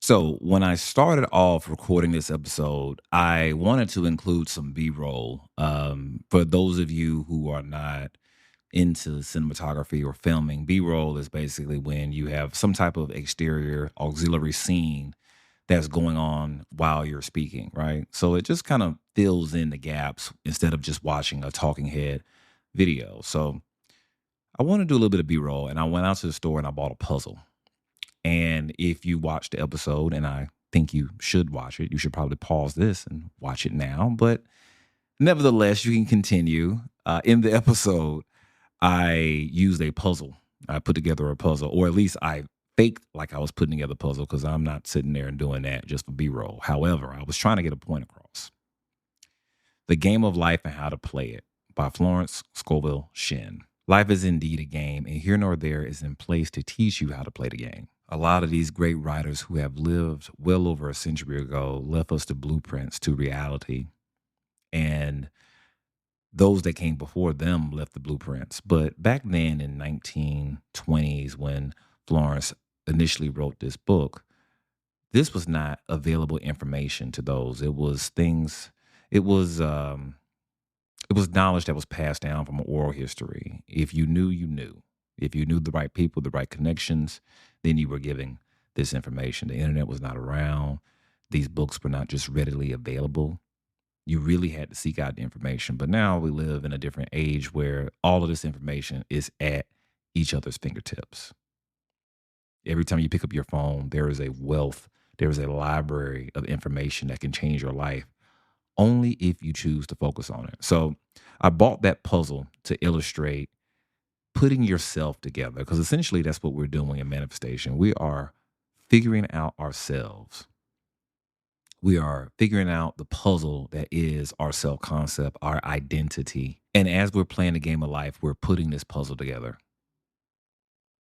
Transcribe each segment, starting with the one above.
So, when I started off recording this episode, I wanted to include some B roll. For those of you who are not into cinematography or filming, B roll is basically when you have some type of exterior auxiliary scene that's going on while you're speaking, right? So, it just kind of fills in the gaps instead of just watching a talking head video. So, I want to do a little bit of B roll, and I went out to the store and I bought a puzzle. And if you watch the episode, and I think you should watch it, you should probably pause this and watch it now. But nevertheless, you can continue. In the episode, I used a puzzle. I put together a puzzle, or at least I faked like I was putting together a puzzle because I'm not sitting there and doing that just for B roll. However, I was trying to get a point across. The Game of Life and How to Play It by Florence Scovel Shinn. Life is indeed a game, and here nor there is in place to teach you how to play the game. A lot of these great writers who have lived well over a century ago left us the blueprints to reality, and those that came before them left the blueprints. But back then in 1920s, when Florence initially wrote this book, this was not available information to those. It was things. It was it was knowledge that was passed down from oral history. If you knew, you knew. If you knew the right people, the right connections, then you were giving this information. The internet was not around. These books were not just readily available. You really had to seek out the information. But now we live in a different age where all of this information is at each other's fingertips. Every time you pick up your phone, there is a wealth, there is a library of information that can change your life only if you choose to focus on it. So I bought that puzzle to illustrate putting yourself together because essentially that's what we're doing in manifestation. We are figuring out ourselves. We are figuring out the puzzle that is our self concept, our identity. And as we're playing the game of life, we're putting this puzzle together.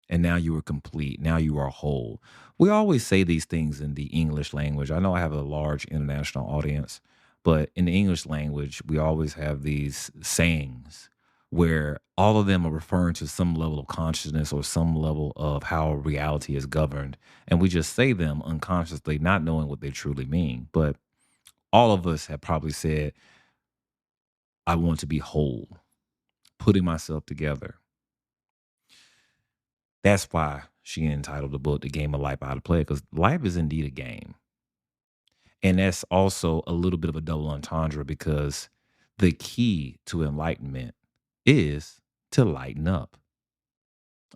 And now you are complete. Now you are whole. We always say these things in the English language. I know I have a large international audience, but in the English language, we always have these sayings where all of them are referring to some level of consciousness or some level of how reality is governed. And we just say them unconsciously, not knowing what they truly mean. But all of us have probably said, I want to be whole, putting myself together. That's why she entitled the book "The Game of Life: How to Play It," because life is indeed a game, and that's also a little bit of a double entendre because the key to enlightenment is to lighten up.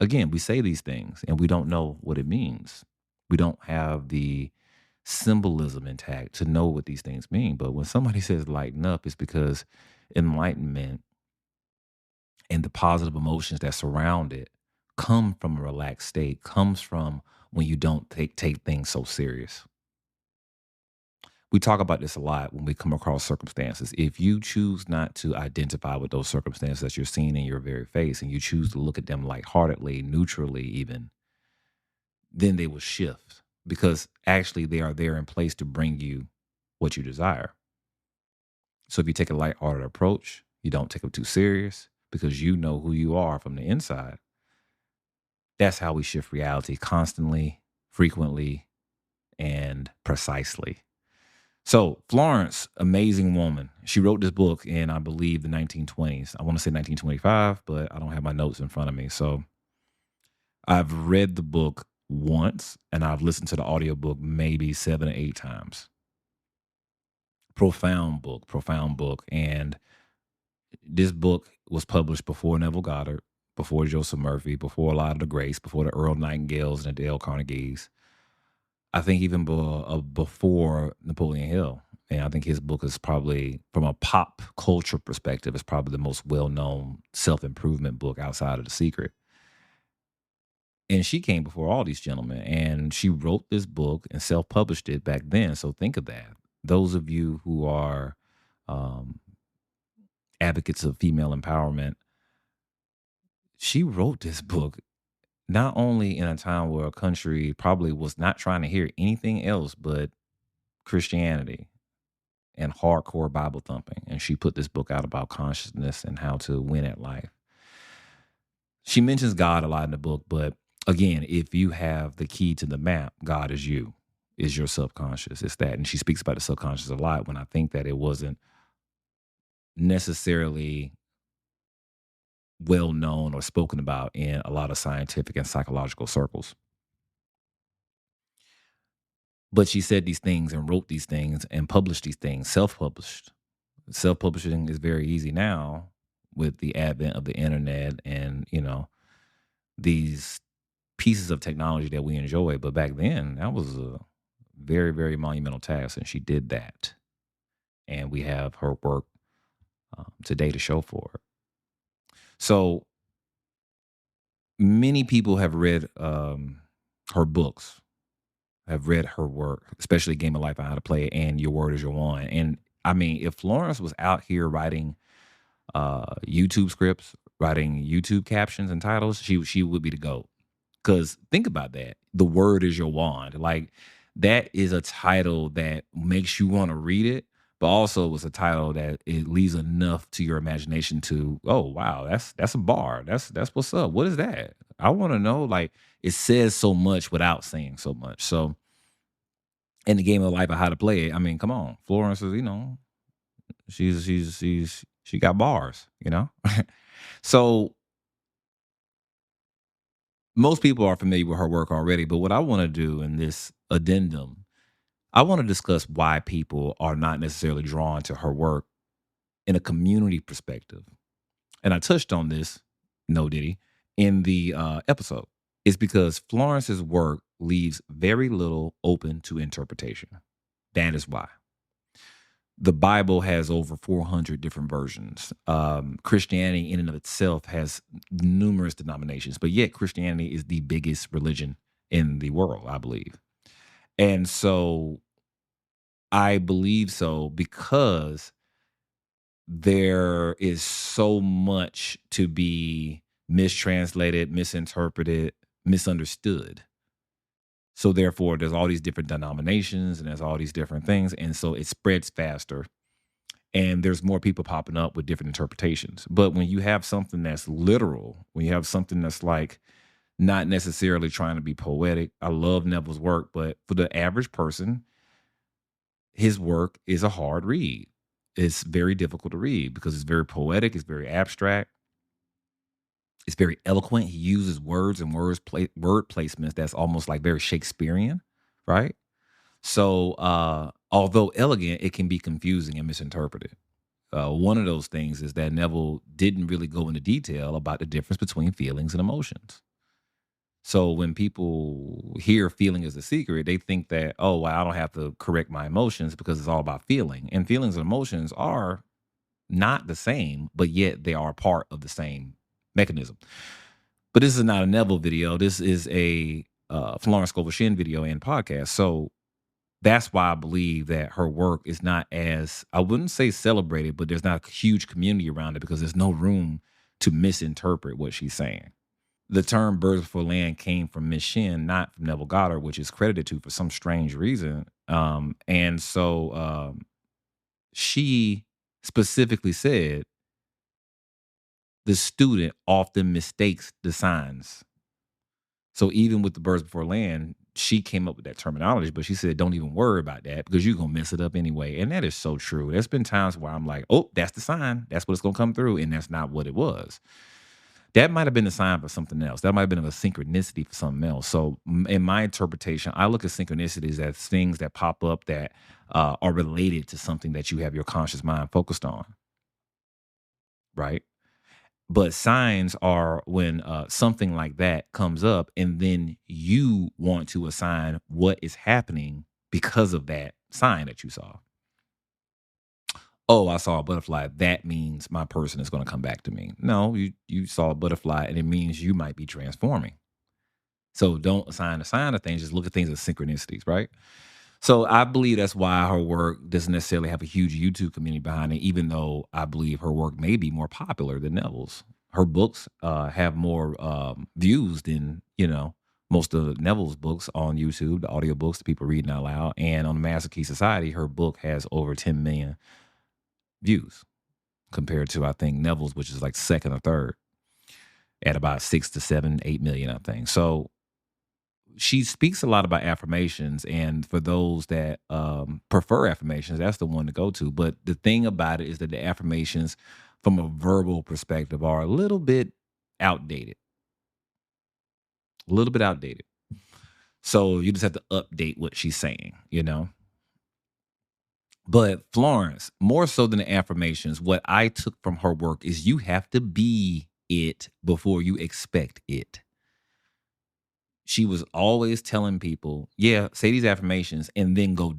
Again, we say these things and we don't know what it means. We don't have the symbolism intact to know what these things mean. But when somebody says lighten up, it's because enlightenment and the positive emotions that surround it come from a relaxed state, comes from when you don't take things so serious. We talk about this a lot when we come across circumstances. If you choose not to identify with those circumstances that you're seeing in your very face and you choose to look at them lightheartedly, neutrally even, then they will shift because actually they are there in place to bring you what you desire. So if you take a lighthearted approach, you don't take them too serious because you know who you are from the inside. That's how we shift reality constantly, frequently, and precisely. So, Florence, amazing woman. She wrote this book in, I believe, the 1920s. I want to say 1925, but I don't have my notes in front of me. So, I've read the book once and I've listened to the audiobook maybe 7 or 8 times. Profound book, profound book. And this book was published before Neville Goddard, before Joseph Murphy, before a lot of the greats, before the Earl Nightingales and the Dale Carnegies. I think even before Napoleon Hill. And I think his book is probably, from a pop culture perspective, is probably the most well known self improvement book outside of The Secret. And she came before all these gentlemen and she wrote this book and self published it back then. So think of that. Those of you who are um, advocates of female empowerment, she wrote this book not only in a time where a country probably was not trying to hear anything else but Christianity and hardcore Bible thumping. And she put this book out about consciousness and how to win at life. She mentions God a lot in the book, but again, if you have the key to the map, God is you. is your subconscious. It's that. And she speaks about the subconscious a lot when I think that it wasn't necessarily well known or spoken about in a lot of scientific and psychological circles. But she said these things and wrote these things and published these things, self published. Self publishing is very easy now with the advent of the internet and, these pieces of technology that we enjoy. But back then, that was a very, very monumental task. And she did that. And we have her work today to show for it. So many people have read her books, have read her work, especially Game of Life and How to Play It and Your Word is Your Wand. And I mean, if Florence was out here writing YouTube scripts, writing YouTube captions and titles, she would be the GOAT. Because think about that. The word is your wand. Like that is a title that makes you want to read it, but also it's a title that it leaves enough to your imagination to, oh wow, that's a bar. That's what's up. What is that? I want to know. Like it says so much without saying so much. So in the Game of Life of How to Play It, I mean, come on. Florence is, she got bars, So most people are familiar with her work already, but what I want to do in this addendum, I want to discuss why people are not necessarily drawn to her work in a community perspective. And I touched on this, no diddy, in the episode. It's because Florence's work leaves very little open to interpretation. That is why. The Bible has over 400 different versions. Christianity, in and of itself, has numerous denominations, but yet Christianity is the biggest religion in the world, I believe. And so I believe so because there is so much to be mistranslated, misinterpreted, misunderstood. So therefore, there's all these different denominations and there's all these different things. And so it spreads faster and there's more people popping up with different interpretations. But when you have something that's literal, when you have something that's like not necessarily trying to be poetic, I love Neville's work, but for the average person, his work is a hard read. It's very difficult to read because it's very poetic, it's very abstract, it's very eloquent. He uses words and word placements that's almost like very Shakespearean, right? So, although elegant, it can be confusing and misinterpreted. One of those things is that Neville didn't really go into detail about the difference between feelings and emotions. So when people hear feeling is a secret, they think that, oh, well, I don't have to correct my emotions because it's all about feeling. And feelings and emotions are not the same, but yet they are part of the same mechanism. But this is not a Neville video. This is a Florence Scovel Shinn video and podcast. So that's why I believe that her work is not as, I wouldn't say celebrated, but there's not a huge community around it because there's no room to misinterpret what she's saying. The term birds before land came from Miss Shinn, not from Neville Goddard, which is credited to for some strange reason. And so she specifically said the student often mistakes the signs. So even with the birds before land, she came up with that terminology, but she said, don't even worry about that because you're going to mess it up anyway. And that is so true. There's been times where I'm like, oh, that's the sign. That's what it's going to come through. And that's not what it was. That might have been a sign for something else. That might have been a synchronicity for something else. So, in my interpretation, I look at synchronicities as things that pop up that are related to something that you have your conscious mind focused on, right? But signs are when something like that comes up, and then you want to assign what is happening because of that sign that you saw. Oh, I saw a butterfly. That means my person is going to come back to me. No, you saw a butterfly, and it means you might be transforming. So don't assign a sign of things. Just look at things as synchronicities, right? So I believe that's why her work doesn't necessarily have a huge YouTube community behind it, even though I believe her work may be more popular than Neville's. Her books have more views than, most of Neville's books on YouTube, the audiobooks, the people reading out loud. And on the Master Key Society, her book has over 10 million views compared to, I think, Neville's, which is like second or third at about 6 to 7, 8 million, I think. So she speaks a lot about affirmations, and for those that prefer affirmations, that's the one to go to. But the thing about it is that the affirmations, from a verbal perspective, are a little bit outdated, a little bit outdated. So you just have to update what she's saying, you know. But Florence, more so than the affirmations, what I took from her work is you have to be it before you expect it. She was always telling people, yeah, say these affirmations and then go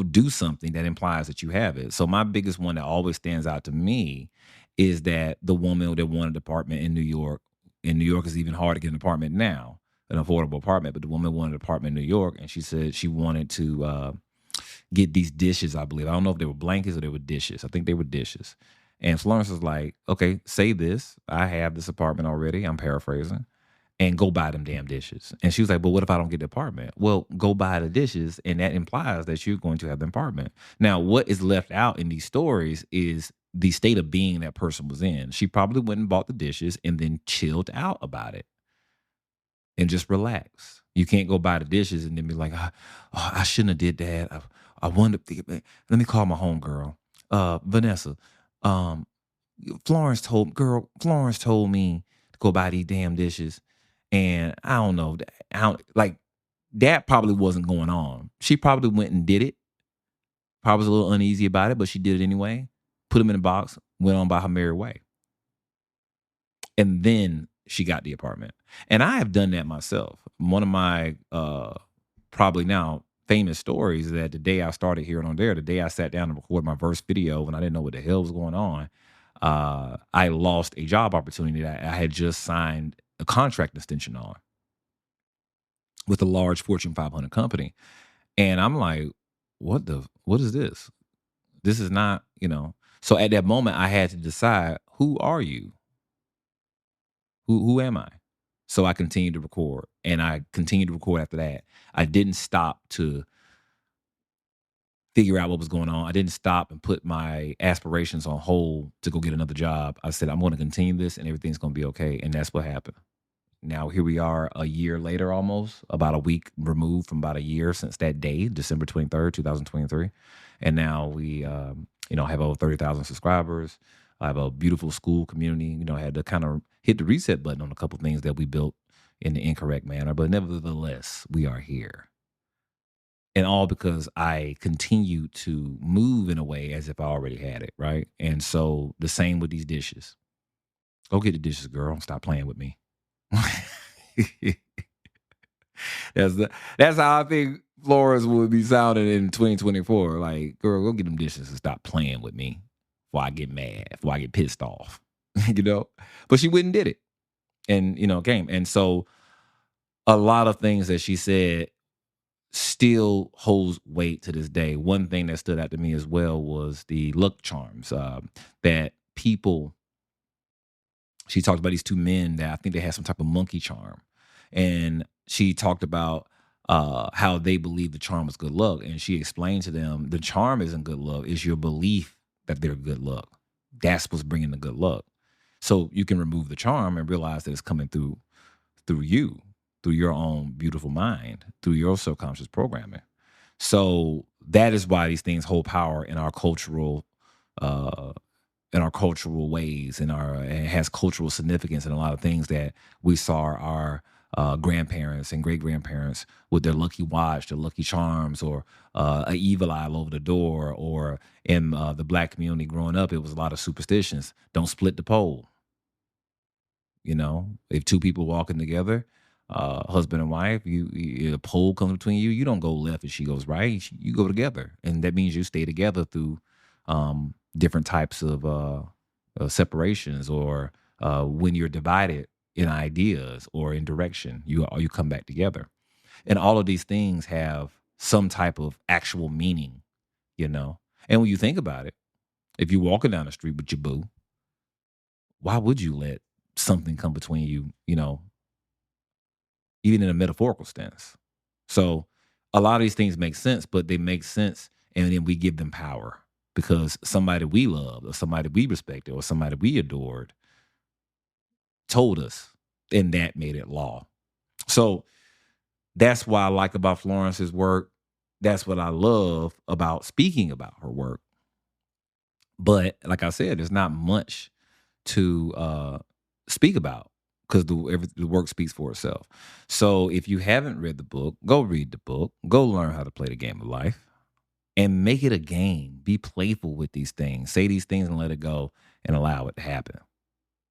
do something that implies that you have it. So my biggest one that always stands out to me is that the woman that won an apartment in New York. In New York, is even hard to get an apartment now, an affordable apartment. But the woman won an apartment in New York, and she said she wanted to get these dishes. I believe, I don't know if they were blankets or they were dishes. I think they were dishes. And Florence was like, "Okay, say this. I have this apartment already." I'm paraphrasing, and go buy them damn dishes. And she was like, "But what if I don't get the apartment?" Well, go buy the dishes, and that implies that you're going to have the apartment. Now, what is left out in these stories is the state of being that person was in. She probably went and bought the dishes and then chilled out about it and just relax. You can't go buy the dishes and then be like, I shouldn't have did that. I wanted to let me call my homegirl, Vanessa. Um, Florence told me to go buy these damn dishes, and I don't know. I don't like that. Probably wasn't going on. She probably went and did it. Probably was a little uneasy about it, but she did it anyway. Put them in a box. Went on by her merry way, and then she got the apartment. And I have done that myself. One of my probably now famous stories is that the day I started here and on there, the day I sat down to record my first video when I didn't know what the hell was going on, I lost a job opportunity that I had just signed a contract extension on with a large Fortune 500 company. And I'm like, what is this? This is not, you know. So at that moment, I had to decide, who are you? Who am I? So I continued to record, and I continued to record after that. I didn't stop to figure out what was going on. I didn't stop and put my aspirations on hold to go get another job. I said, I'm going to continue this and everything's going to be okay. And that's what happened. Now, here we are a year later, almost about a week removed from about a year since that day, December 23rd, 2023. And now we, have over 30,000 subscribers. I have a beautiful school community. I had to kind of hit the reset button on a couple of things that we built in the incorrect manner. But nevertheless, we are here. And all because I continue to move in a way as if I already had it, right? And so the same with these dishes. Go get the dishes, girl. Stop playing with me. that's that's how I think Flores would be sounding in 2024. Like, girl, go get them dishes and stop playing with me before I get mad, before I get pissed off. you know? But she wouldn't did it. And, came. And so a lot of things that she said still holds weight to this day. One thing that stood out to me as well was the luck charms that people. She talked about these two men that I think they had some type of monkey charm, and she talked about how they believe the charm was good luck, and she explained to them the charm isn't good luck; it's your belief that they're good luck. That's what's bringing the good luck. So you can remove the charm and realize that it's coming through you, through your own beautiful mind, through your subconscious programming. So that is why these things hold power uh, in our cultural ways, and it has cultural significance in a lot of things that we saw our grandparents and great grandparents with their lucky watch, their lucky charms, or an evil eye over the door, or in the black community growing up, it was a lot of superstitions. Don't split the pole. If two people walking together, husband and wife, a pole comes between you. You don't go left and she goes right. You go together, and that means you stay together through different types of separations, or when you're divided in ideas or in direction, you come back together. And all of these things have some type of actual meaning, you know. And when you think about it, if you're walking down the street with your boo, why would you let something come between you, even in a metaphorical sense? So a lot of these things make sense, but they make sense and then we give them power because somebody we loved or somebody we respected or somebody we adored told us, and that made it law. So That's what I like about Florence's work. That's what I love about speaking about her work. But like I said, there's not much to speak about because the work speaks for itself. So if you haven't read the book, go read the book. Go learn how to play the game of life and make it a game. Be playful with these things. Say these things and let it go and allow it to happen.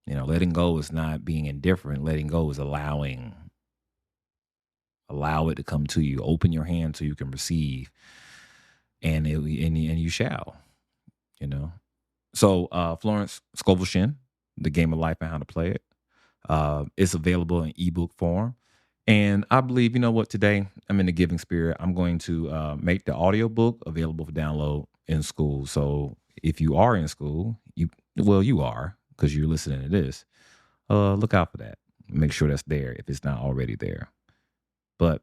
Letting go is not being indifferent. Letting go is allowing. Allow it to come to you. Open your hand so you can receive, and you shall. You know. So Florence Scovel Shinn, The Game of Life and How to Play It. It's available in ebook form. And I believe, you know what, today I'm in the giving spirit. I'm going to make the audiobook available for download in school. So if you are in school, you are because you're listening to this. Look out for that. Make sure that's there if it's not already there. But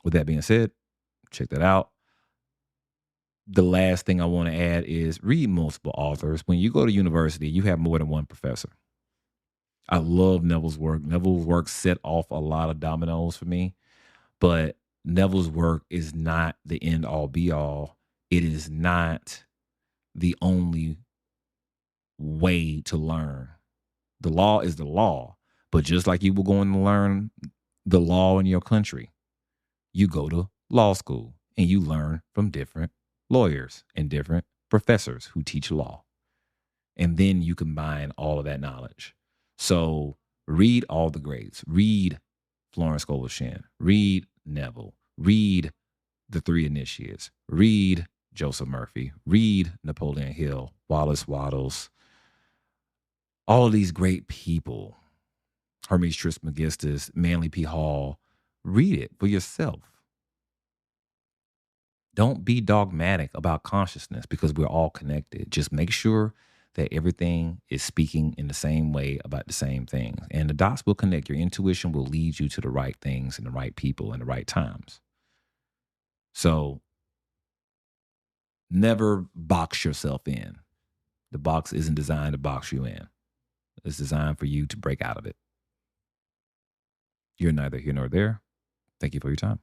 with that being said, check that out. The last thing I want to add is read multiple authors. When you go to university, you have more than one professor. I love Neville's work. Neville's work set off a lot of dominoes for me, but Neville's work is not the end all be all. It is not the only way to learn. The law is the law, but just like you were going to learn the law in your country, you go to law school and you learn from different lawyers and different professors who teach law. And then you combine all of that knowledge. So read all the greats. Read Florence Scovel Shinn. Read Neville. Read The Three Initiates. Read Joseph Murphy. Read Napoleon Hill, Wallace Waddles. All of these great people. Hermes Trismegistus, Manly P. Hall. Read it for yourself. Don't be dogmatic about consciousness because we're all connected. Just make sure that everything is speaking in the same way about the same things. And the dots will connect. Your intuition will lead you to the right things and the right people and the right times. So never box yourself in. The box isn't designed to box you in. It's designed for you to break out of it. You're neither here nor there. Thank you for your time.